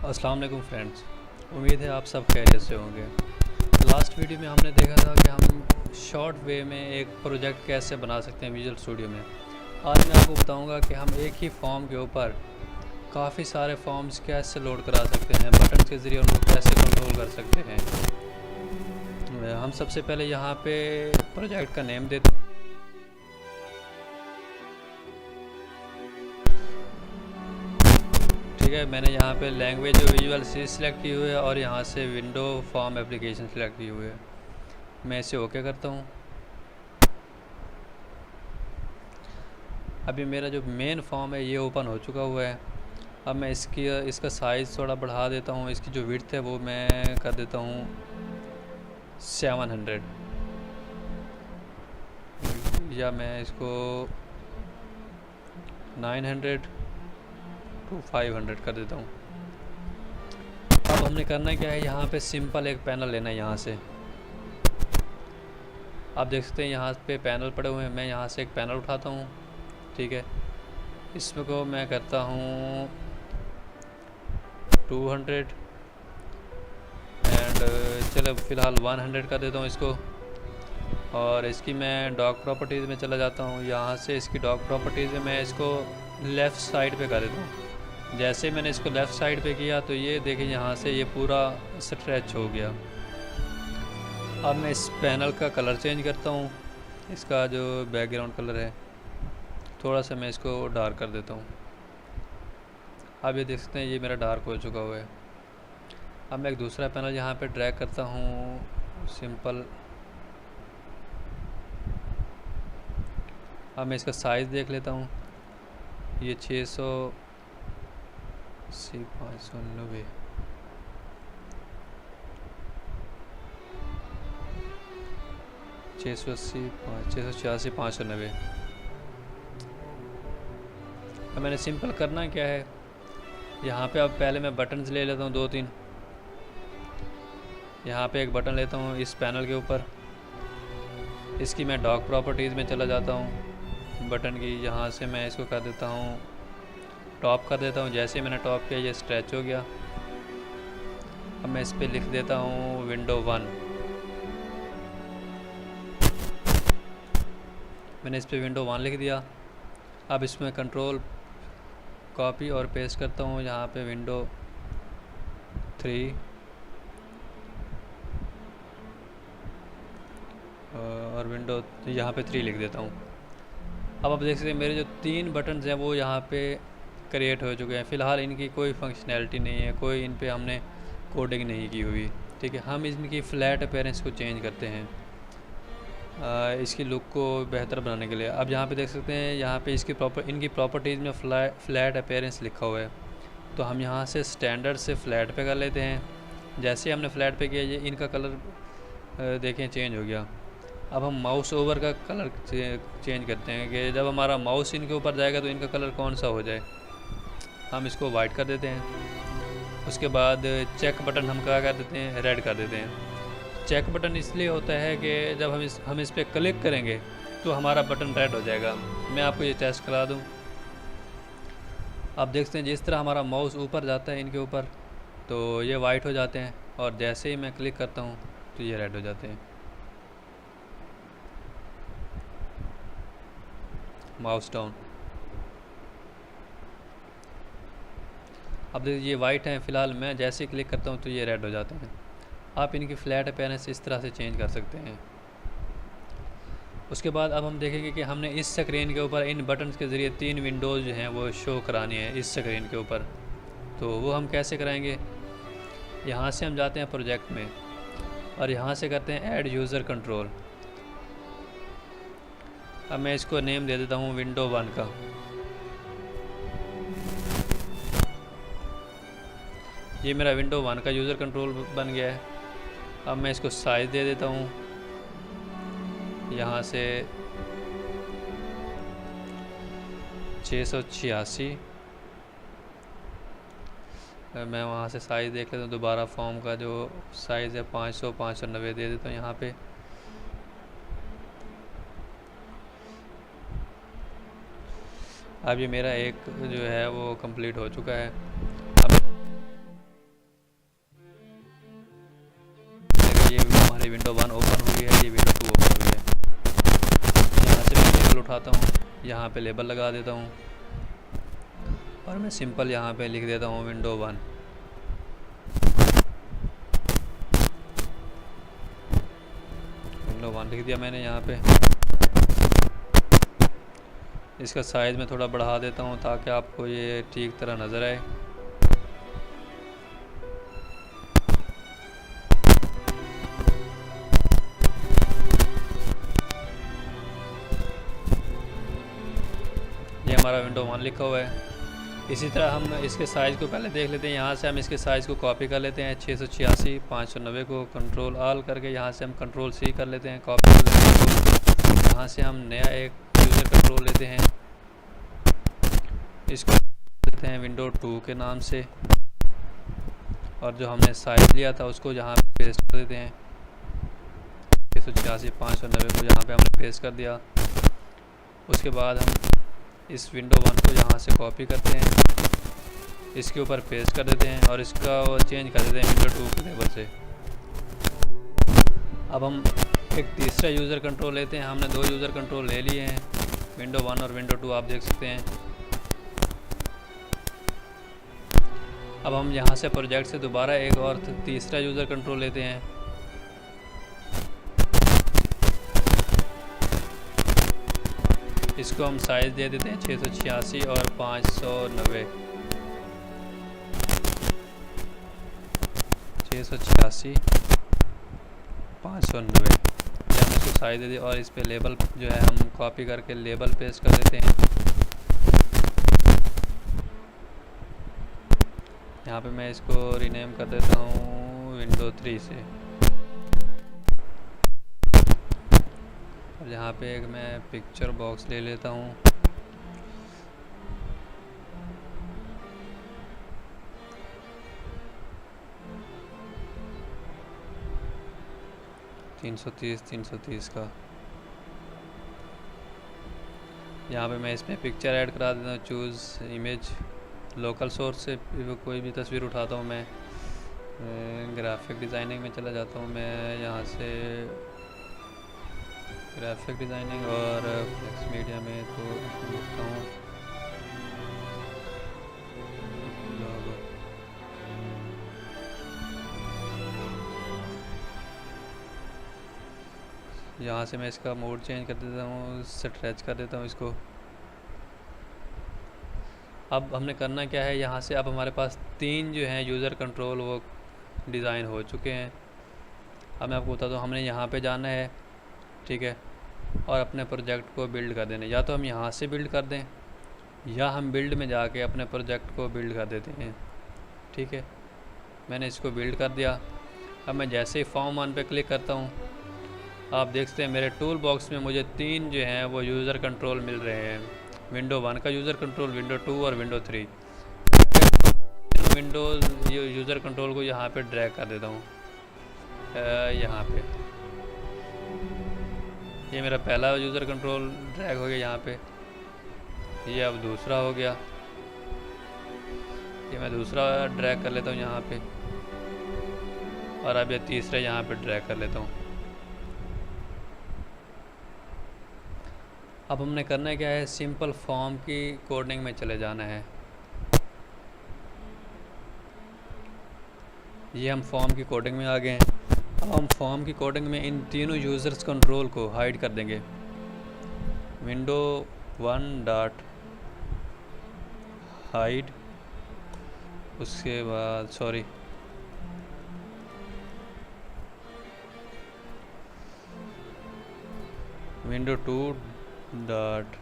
अस्सलाम वालेकुम फ्रेंड्स, उम्मीद है आप सब खैरियत से होंगे। लास्ट वीडियो में हमने देखा था कि हम शॉर्ट वे में एक प्रोजेक्ट कैसे बना सकते हैं विजुअल स्टूडियो में। आज मैं आपको बताऊंगा कि हम एक ही फॉर्म के ऊपर काफ़ी सारे फॉर्म्स कैसे लोड करा सकते हैं, बटन के ज़रिए उनको कैसे कंट्रोल कर सकते हैं। हम सबसे पहले यहाँ पे प्रोजेक्ट का नेम देते हैं। ठीक है, मैंने यहाँ पे लैंग्वेज विजुअल सी सिलेक्ट की हुई है और यहाँ से विंडो फॉर्म एप्लीकेशन सिलेक्ट की हुई है। मैं इसे ओके करता हूँ। अभी मेरा जो मेन फॉर्म है ये ओपन हो चुका हुआ है। अब मैं इसका साइज़ थोड़ा बढ़ा देता हूँ। इसकी जो विड्थ है वो मैं कर देता हूँ 700, या मैं इसको 900 to 500 कर देता हूँ। अब हमने करना क्या है, यहाँ पे सिंपल एक पैनल लेना है। यहाँ से आप देख सकते हैं यहाँ पे पैनल पड़े हुए हैं। मैं यहाँ से एक पैनल उठाता हूँ। ठीक है, इसमें को मैं करता हूँ 200 एंड चलो फ़िलहाल 100 कर देता हूँ इसको। और इसकी मैं डॉग प्रॉपर्टीज़ में चला जाता हूँ। यहाँ से इसकी डॉग प्रॉपर्टीज़ में मैं इसको लेफ़्ट साइड पे कर देता हूँ। जैसे ही मैंने इसको लेफ़्ट साइड पे किया तो ये देखिए यहाँ से ये पूरा स्ट्रेच हो गया। अब मैं इस पैनल का कलर चेंज करता हूँ। इसका जो बैकग्राउंड कलर है थोड़ा सा मैं इसको डार्क कर देता हूँ। अब ये देख सकते हैं ये मेरा डार्क हो चुका हुआ है। अब मैं एक दूसरा पैनल यहाँ पे ड्रैग करता हूँ सिंपल। अब मैं इसका साइज़ देख लेता हूँ। ये 680 590 686 590। अब मैंने सिंपल करना क्या है, यहाँ पे अब पहले मैं बटन्स ले लेता हूँ 2-3। यहाँ पे एक बटन लेता हूँ इस पैनल के ऊपर। इसकी मैं डॉग प्रॉपर्टीज़ में चला जाता हूँ बटन की। यहाँ से मैं इसको कर देता हूँ टॉप कर देता हूँ। जैसे मैंने टॉप किया ये स्ट्रेच हो गया। अब मैं इस पर लिख देता हूँ विंडो 1। मैंने इस पर विंडो 1 लिख दिया। अब इसमें कंट्रोल कॉपी और पेस्ट करता हूँ यहाँ पे विंडो 3 और विंडो यहाँ पे 3 लिख देता हूँ। अब आप देख सकते हैं मेरे जो 3 बटन्स हैं वो यहाँ पे क्रिएट हो चुके हैं। फ़िलहाल इनकी कोई फंक्शनैलिटी नहीं है, कोई इन पे हमने कोडिंग नहीं की हुई। ठीक है, हम इनकी फ़्लैट अपीयरेंस को चेंज करते हैं इसकी लुक को बेहतर बनाने के लिए। अब यहाँ पे देख सकते हैं यहाँ पे इनकी प्रॉपर्टीज़ में फ़्लैट अपीयरेंस लिखा हुआ है। तो हम यहाँ से स्टैंडर्ड से फ़्लैट पे कर लेते हैं। जैसे हमने फ़्लैट पे किया ये इनका कलर देखें चेंज हो गया। अब हम माउस ओवर का कलर चेंज करते हैं कि जब हमारा माउस इनके ऊपर जाएगा तो इनका कलर कौन सा हो जाए। हम इसको वाइट कर देते हैं। उसके बाद चेक बटन हम क्या कर देते हैं, रेड कर देते हैं। चेक बटन इसलिए होता है कि जब हम इस पर क्लिक करेंगे तो हमारा बटन रेड हो जाएगा। मैं आपको ये टेस्ट करा दूँ। आप देखते हैं जिस तरह हमारा माउस ऊपर जाता है इनके ऊपर तो ये वाइट हो जाते हैं, और जैसे ही मैं क्लिक करता हूँ तो ये रेड हो जाते हैं। Mouse down. अब देखिए ये वाइट हैं फ़िलहाल, मैं जैसे ही क्लिक करता हूँ तो ये रेड हो जाते हैं। आप इनकी फ़्लैट अपीयरेंस इस तरह से चेंज कर सकते हैं। उसके बाद अब हम देखेंगे कि हमने इस स्क्रीन के ऊपर इन बटन्स के ज़रिए 3 विंडोज़ जो हैं वो शो करानी है इस स्क्रीन के ऊपर। तो वो हम कैसे कराएंगे, यहाँ से हम जाते हैं प्रोजेक्ट में और यहाँ से करते हैं ऐड यूज़र कंट्रोल। अब मैं इसको नेम दे देता हूँ विंडो 1 का। ये मेरा विंडो 1 का यूज़र कंट्रोल बन गया है। अब मैं इसको साइज़ दे देता हूँ यहाँ से 686। मैं वहाँ से साइज़ देख लेता हूँ दोबारा। फॉर्म का जो साइज़ है 590 दे देता हूँ यहाँ पे। अब ये मेरा एक जो है वो कंप्लीट हो चुका है। अब ये हमारी विंडो 1 ओपन हुई है, ये विंडो 2 ओपन हुई है। यहाँ से मैं लेबल उठाता हूँ, यहाँ पे लेबल लगा देता हूँ और मैं सिंपल यहाँ पे लिख देता हूँ विंडो 1। विंडो 1 लिख दिया मैंने यहाँ पे। इसका साइज़ मैं थोड़ा बढ़ा देता हूँ ताकि आपको ये ठीक तरह नज़र आए। ये हमारा विंडो 1 लिखा हुआ है। इसी तरह हम इसके साइज़ को पहले देख लेते हैं। यहाँ से हम इसके साइज़ को कॉपी कर लेते हैं, 686 590 को कंट्रोल ऑल करके यहाँ से हम कंट्रोल C कर लेते हैं, कॉपी कर लेते हैं। यहाँ से हम नया एक यूज़र कंट्रोल लेते हैं, इसको देते हैं विंडो 2 के नाम से, और जो हमने साइज़ लिया था उसको यहाँ पे पेस्ट कर देते हैं। 686 590 को यहाँ पे हमने पेस्ट कर दिया। उसके बाद हम इस विंडो 1 को यहाँ से कॉपी करते हैं, इसके ऊपर पेस्ट कर देते हैं और इसका चेंज कर देते हैं विंडो 2 के लेवल से। अब हम एक तीसरा यूज़र कंट्रोल लेते हैं। हमने 2 यूज़र कंट्रोल ले लिए हैं, विंडो 1 और विंडो 2, आप देख सकते हैं। अब हम यहाँ से प्रोजेक्ट से दोबारा एक और तीसरा यूज़र कंट्रोल लेते हैं। इसको हम साइज़ दे देते हैं 686 और 590। 686 590 ये हम इसको साइज़ दे दिए और इस पे लेबल जो है हम कॉपी करके लेबल पेस्ट कर देते हैं। यहाँ पे मैं इसको रीनेम कर देता हूँ विंडो 3 से। और यहाँ पे एक मैं पिक्चर बॉक्स ले लेता हूँ। $330 का। यहाँ पे मैं इसमें पिक्चर ऐड करा देता हूँ, चूज़ इमेज। लोकल सोर्स से कोई भी तस्वीर उठाता हूँ मैं। ग्राफिक डिज़ाइनिंग में चला जाता हूँ मैं, यहाँ से ग्राफिक डिज़ाइनिंग और फ्लेक्स मीडिया में तो लिखता हूँ यहाँ से मैं इसका मोड चेंज कर देता हूँ, स्ट्रेच कर देता हूँ इसको। अब हमने करना क्या है, यहाँ से अब हमारे पास 3 जो हैं यूज़र कंट्रोल वो डिज़ाइन हो चुके हैं। अब मैं आपको बताता हूँ, हमने यहाँ पे जाना है, ठीक है, और अपने प्रोजेक्ट को बिल्ड कर देना। या तो हम यहाँ से बिल्ड कर दें या हम बिल्ड में जाके अपने प्रोजेक्ट को बिल्ड कर देते हैं, ठीक है। मैंने इसको बिल्ड कर दिया। अब मैं जैसे ही फॉर्म 1 पे क्लिक करता हूँ, आप देख सकते हैं मेरे टूल बॉक्स में मुझे 3 जो हैं वो यूज़र कंट्रोल मिल रहे हैं। विंडो 1 का यूज़र कंट्रोल, विंडो 2 और विंडो 3। विंडोज़ यूज़र कंट्रोल को यहाँ पे ड्रैग कर देता हूँ, यहाँ पे। ये मेरा पहला यूज़र कंट्रोल ड्रैग हो गया यहाँ पे। ये अब दूसरा हो गया, ये मैं दूसरा ड्रैग कर लेता हूँ यहाँ पे, और अब ये तीसरा यहाँ पे ड्रैग कर लेता हूँ। अब हमने करना क्या है, सिंपल फॉर्म की कोडिंग में चले जाना है। ये हम फॉर्म की कोडिंग में आ गए हैं। अब हम फॉर्म की कोडिंग में इन तीनों यूज़र्स कंट्रोल को हाइड कर देंगे। विंडो 1 डॉट हाइड, उसके बाद सॉरी विंडो 2 डॉट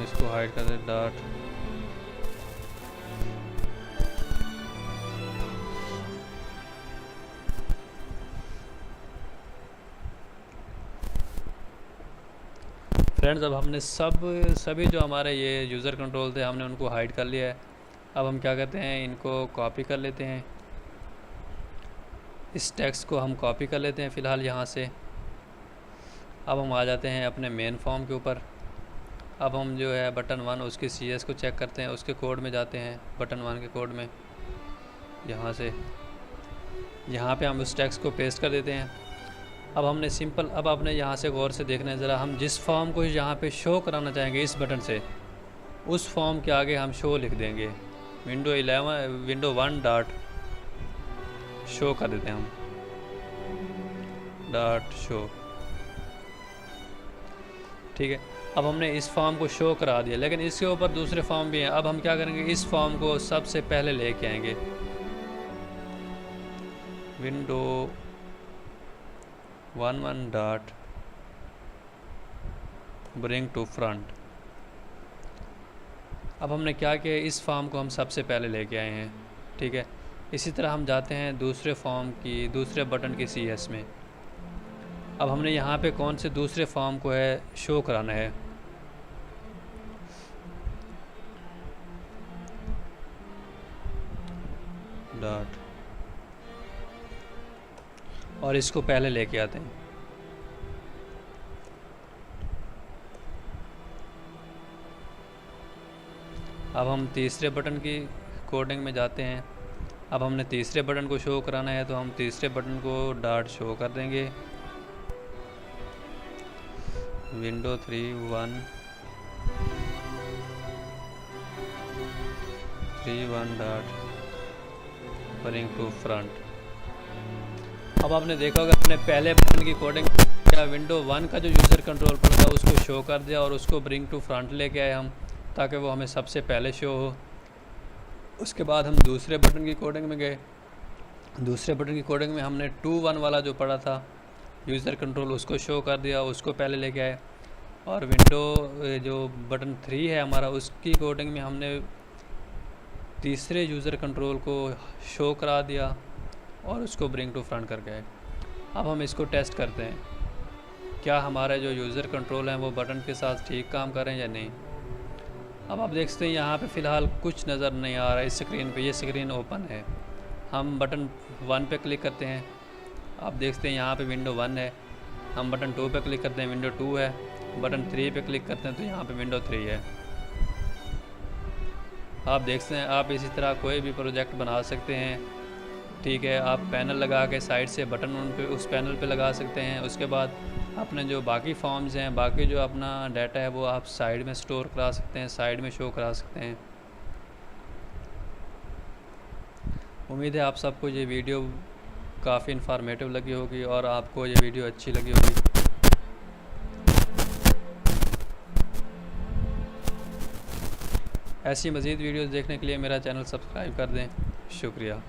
इसको हाइड कर दे डॉट फ्रेंड्स। अब हमने सभी जो हमारे ये यूज़र कंट्रोल थे हमने उनको हाइड कर लिया है। अब हम क्या करते हैं, इनको कॉपी कर लेते हैं, इस टेक्स्ट को हम कॉपी कर लेते हैं फ़िलहाल यहाँ से। अब हम आ जाते हैं अपने मेन फॉर्म के ऊपर। अब हम जो है बटन 1 उसके CS को चेक करते हैं, उसके कोड में जाते हैं, बटन 1 के कोड में, यहाँ से यहाँ पे हम उस टेक्स्ट को पेस्ट कर देते हैं। अब हमने सिंपल, अब आपने यहाँ से गौर से देखना है ज़रा, हम जिस फॉर्म को यहाँ पे शो कराना चाहेंगे इस बटन से, उस फॉर्म के आगे हम शो लिख देंगे। विंडो 1 डॉट शो कर देते हैं हम, डॉट शो, ठीक है। अब हमने इस फॉर्म को शो करा दिया, लेकिन इसके ऊपर दूसरे फॉर्म भी हैं। अब हम क्या करेंगे, इस फॉर्म को सबसे पहले लेके आएंगे, window 1 dot bring to front. अब हमने क्या किया, इस फॉर्म को हम सबसे पहले लेके आए हैं, ठीक है। इसी तरह हम जाते हैं दूसरे फॉर्म की, दूसरे बटन की CS में। अब हमने यहाँ पे कौन से दूसरे फॉर्म को है शो कराना है, डॉट, और इसको पहले लेके आते हैं। अब हम तीसरे बटन की कोडिंग में जाते हैं। अब हमने तीसरे बटन को शो कराना है, तो हम तीसरे बटन को डॉट शो कर देंगे, window 3 dot bring to front. अब आपने देखा होगा अपने पहले बटन की कोडिंग या विंडो 1 का जो यूज़र कंट्रोल पर था उसको शो कर दिया और उसको ब्रिंग टू फ्रंट लेके आए हम, ताकि वो हमें सबसे पहले शो हो। उसके बाद हम दूसरे बटन की कोडिंग में गए। दूसरे बटन की कोडिंग में हमने 2 1 वाला जो पड़ा था यूज़र कंट्रोल, उसको शो कर दिया, उसको पहले लेके आए। और विंडो जो बटन 3 है हमारा, उसकी कोडिंग में हमने तीसरे यूज़र कंट्रोल को शो करा दिया और उसको ब्रिंग टू फ्रंट करके आए। अब हम इसको टेस्ट करते हैं, क्या हमारा जो यूज़र कंट्रोल है वो बटन के साथ ठीक काम कर रहे हैं या नहीं। अब आप देख सकते हैं यहाँ पे फ़िलहाल कुछ नज़र नहीं आ रहा है इस स्क्रीन पे, ये स्क्रीन ओपन है। हम बटन 1 पे क्लिक करते हैं, आप देखते हैं यहाँ पे विंडो 1 है। हम बटन 2 पे क्लिक करते हैं, विंडो 2 है। बटन 3 पे क्लिक करते हैं तो यहाँ पे विंडो 3 है। आप देखते हैं, आप इसी तरह कोई भी प्रोजेक्ट बना सकते हैं, ठीक है। आप पैनल लगा के साइड से बटन उन पे, उस पैनल पे लगा सकते हैं। उसके बाद अपने जो बाकी फॉर्म्स हैं, बाकी जो अपना डाटा है वो आप साइड में स्टोर करा सकते हैं, साइड में शो करा सकते हैं। उम्मीद है आप सबको ये वीडियो काफ़ी इन्फॉर्मेटिव लगी होगी और आपको ये वीडियो अच्छी लगी होगी। ऐसी मज़ीद वीडियोस देखने के लिए मेरा चैनल सब्सक्राइब कर दें। शुक्रिया।